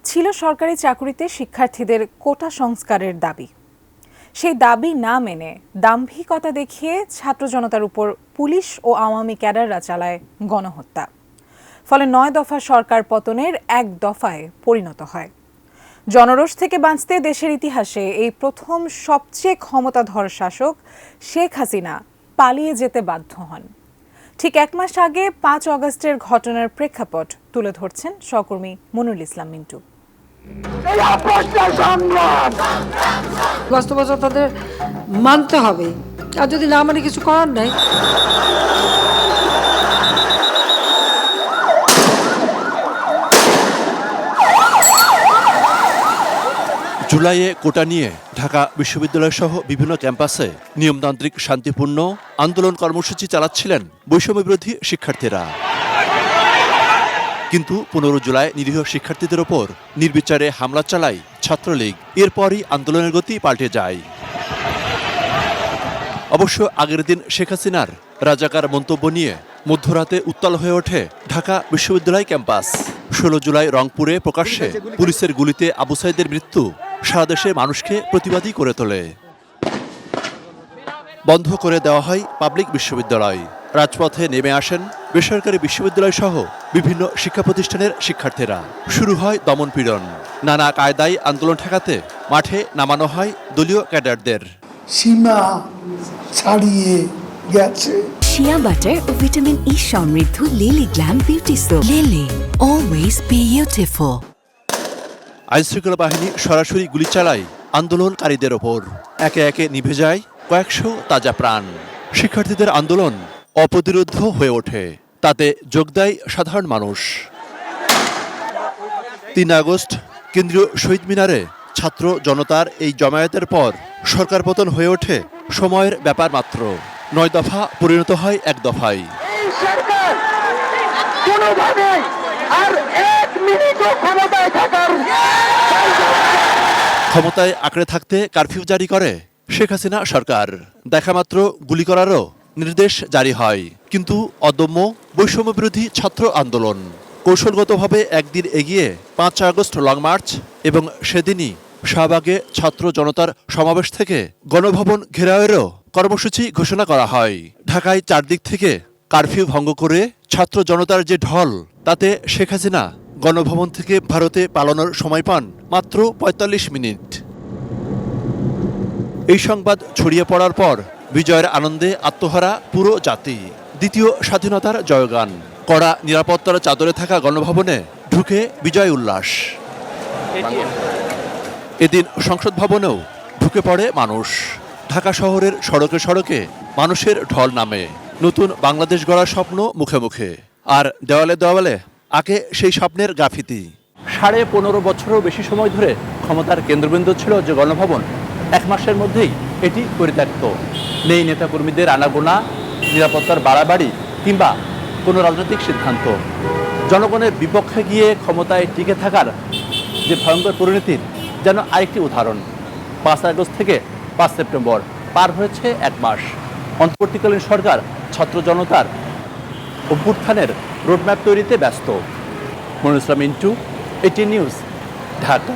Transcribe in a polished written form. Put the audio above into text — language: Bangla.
ছিল সরকারি চাকুরিতে শিক্ষার্থীদের কোটা সংস্কারের দাবি। সেই দাবি না মেনে দাম্ভিকতা দেখিয়ে ছাত্র জনতার উপর পুলিশ ও আওয়ামী ক্যাডাররা চালায় গণহত্যা। ফলে ৯ দফা সরকার পতনের এক দফায় পরিণত হয়। জনরোষ থেকে বাঁচতে দেশের ইতিহাসে এই প্রথম সবচেয়ে ক্ষমতাধর শাসক শেখ হাসিনা পালিয়ে যেতে বাধ্য হন। ঠিক এক মাস আগে ৫ অগস্টের ঘটনার প্রেক্ষাপট তুলে ধরছেন সহকর্মী মনিরুল ইসলাম মিন্টু। বাস্তবতা তাদের মানতে হবে, আর যদি না মানে কিছু করার নাই। জুলাইয়ে কোটা নিয়ে ঢাকা বিশ্ববিদ্যালয় সহ বিভিন্ন ক্যাম্পাসে নিয়মতান্ত্রিক শান্তিপূর্ণ আন্দোলন কর্মসূচি চালাচ্ছিলেন বৈষম্যবিরোধী শিক্ষার্থীরা। কিন্তু ১৫ জুলাই নিরীহ শিক্ষার্থীদের ওপর নির্বিচারে হামলা চালায় ছাত্রলীগ। এরপরই আন্দোলনের গতি পাল্টে যায়। অবশ্য আগের দিন শেখ হাসিনার রাজাকার মন্তব্য নিয়ে মধ্যরাতে উত্তাল হয়ে ওঠে ঢাকা বিশ্ববিদ্যালয় ক্যাম্পাস। ১৬ জুলাই রংপুরে প্রকাশ্যে পুলিশের গুলিতে আবু সাইদের মৃত্যু সারা দেশে মানুষকে প্রতিবাদী করে তোলে। বন্ধ করে দেওয়া হয় পাবলিক বিশ্ববিদ্যালয়। রাজপথে নেমে আসেন বেসরকারি বিশ্ববিদ্যালয় সহ বিভিন্ন শিক্ষা প্রতিষ্ঠানের শিক্ষার্থীরা। শুরু হয় দমনপীড়ন। নানা কায়দায় আন্দোলন ঠেকাতে মাঠে নামানো হয় দলীয় ক্যাডারদের। সীমা ছাড়িয়ে গেছে। শিয়া বাটার ও ভিটামিন ই সমৃদ্ধ lily glam beauty soap. Lily, always beautiful. আইনশৃঙ্খলা বাহিনী সরাসরি গুলি চালায় আন্দোলনকারীদের ওপর। একে একে নিভে যায় কয়েকশো তাজা প্রাণ। শিক্ষার্থীদের আন্দোলন অপ্রতিরোধ্য হয়ে ওঠে। তাতে যোগ দেয় সাধারণ মানুষ। ৩ আগস্ট কেন্দ্রীয় শহীদ মিনারে ছাত্র জনতার এই জমায়েতের পর সরকার পতন হয়ে ওঠে সময়ের ব্যাপার মাত্র। ৯ দফা পরিণত হয় এক দফায়। ক্ষমতায় আঁকড়ে থাকতে কারফিউ জারি করে শেখ হাসিনা সরকার। দেখামাত্র গুলি করারও নির্দেশ জারি হয়। কিন্তু অদম্য বৈষম্যবিরোধী ছাত্র আন্দোলন কৌশলগতভাবে একদিন এগিয়ে ৫ আগস্ট লং মার্চ এবং সেদিনই শাহবাগে ছাত্র জনতার সমাবেশ থেকে গণভবন ঘেরাওয়েরও কর্মসূচি ঘোষণা করা হয়। ঢাকায় চারদিক থেকে কারফিউ ভঙ্গ করে ছাত্র জনতার যে ঢল, তাতে শেখ হাসিনা গণভবন থেকে ভারতে পালানোর সময় পান মাত্র ৪৫ মিনিট। এই সংবাদ ছড়িয়ে পড়ার পর বিজয়ের আনন্দে আত্মহারা পুরো জাতি। দ্বিতীয় স্বাধীনতার জয়গান। কড়া নিরাপত্তার চাদরে থাকা গণভবনে ঢুকে বিজয় উল্লাস। এদিন সংসদ ভবনেও ঢুকে পড়ে মানুষ। ঢাকা শহরের সড়কে সড়কে মানুষের ঢল নামে। নতুন বাংলাদেশ গড়ার স্বপ্ন মুখে মুখে, আর দেওয়ালে দেওয়ালে আঁকে সেই স্বপ্নের গ্রাফিতি। ১৫.৫ বছরও বেশি সময় ধরে ক্ষমতার কেন্দ্রবিন্দু ছিল যে গণভবন, এক মাসের মধ্যেই এটি পরিত্যক্ত। নেই নেতাকর্মীদের আনাগোনা, নিরাপত্তার বাড়াবাড়ি কিংবা কোনো রাজনৈতিক সিদ্ধান্ত। জনগণের বিপক্ষে গিয়ে ক্ষমতায় টিকে থাকার যে ভয়ঙ্কর পরিণতির যেন আরেকটি উদাহরণ। ৫ আগস্ট থেকে ৫ সেপ্টেম্বর পার হয়েছে এক মাস। অন্তর্বর্তীকালীন সরকার ছাত্র জনতার অভ্যুত্থানের রোডম্যাপ তৈরিতে ব্যস্ত। Monirul Islam Mintu, ATN news, Dhaka.